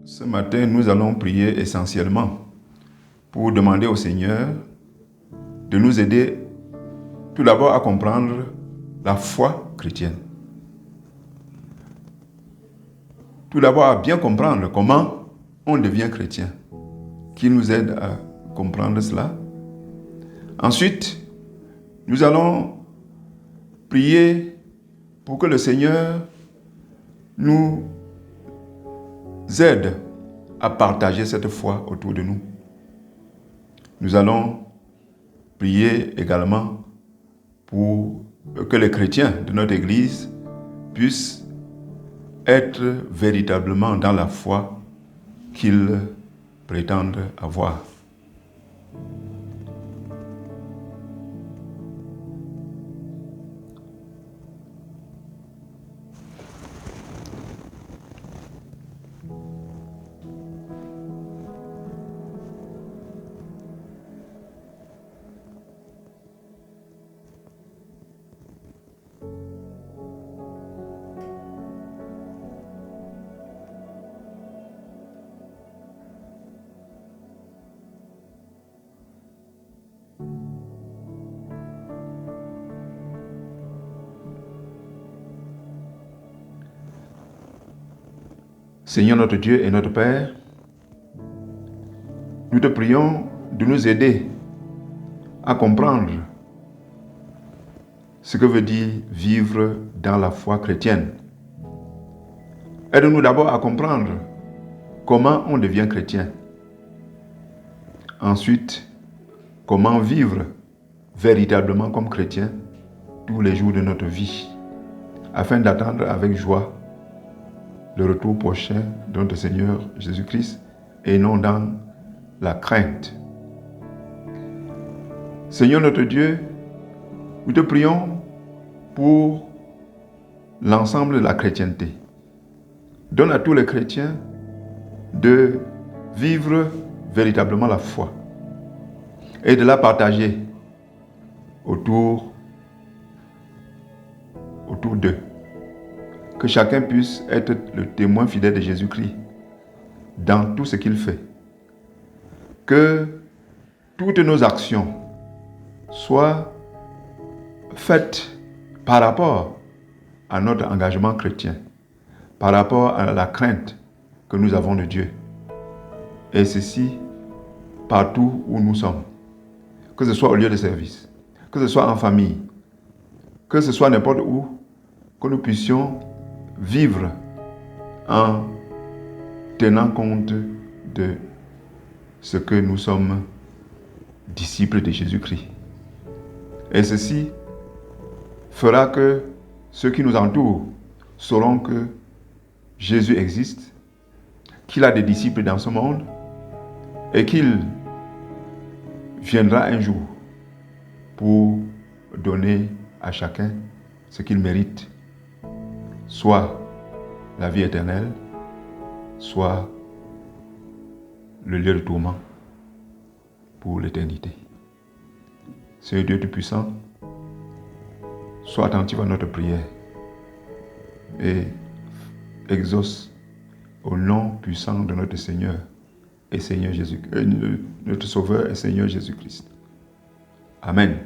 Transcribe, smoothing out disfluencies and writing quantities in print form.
Ce matin, nous allons prier essentiellement pour demander au Seigneur de nous aider tout d'abord à comprendre la foi chrétienne. Tout d'abord à bien comprendre comment on devient chrétien, qu'il nous aide à comprendre cela. Ensuite, nous allons prier pour que le Seigneur nous aide à partager cette foi autour de nous. Nous allons prier également pour que les chrétiens de notre Église puissent être véritablement dans la foi qu'ils prétendent avoir. Seigneur notre Dieu et notre Père, nous te prions de nous aider à comprendre ce que veut dire vivre dans la foi chrétienne. Aide-nous d'abord à comprendre comment on devient chrétien. Ensuite, comment vivre véritablement comme chrétien tous les jours de notre vie, afin d'attendre avec joie le retour prochain de notre Seigneur Jésus-Christ et non dans la crainte. Seigneur notre Dieu, nous te prions pour l'ensemble de la chrétienté. Donne à tous les chrétiens de vivre véritablement la foi et de la partager autour d'eux. Que chacun puisse être le témoin fidèle de Jésus-Christ dans tout ce qu'il fait. Que toutes nos actions soient faites par rapport à notre engagement chrétien, par rapport à la crainte que nous avons de Dieu. Et ceci partout où nous sommes. Que ce soit au lieu de service, que ce soit en famille, que ce soit n'importe où, que nous puissions vivre en tenant compte de ce que nous sommes disciples de Jésus-Christ. Et ceci fera que ceux qui nous entourent sauront que Jésus existe, qu'il a des disciples dans ce monde et qu'il viendra un jour pour donner à chacun ce qu'il mérite, soit la vie éternelle, soit le lieu de tourment pour l'éternité. Seigneur Dieu Tout-Puissant, sois attentif à notre prière et exauce au nom puissant de notre Seigneur et Seigneur Jésus, notre Sauveur et Seigneur Jésus-Christ. Amen.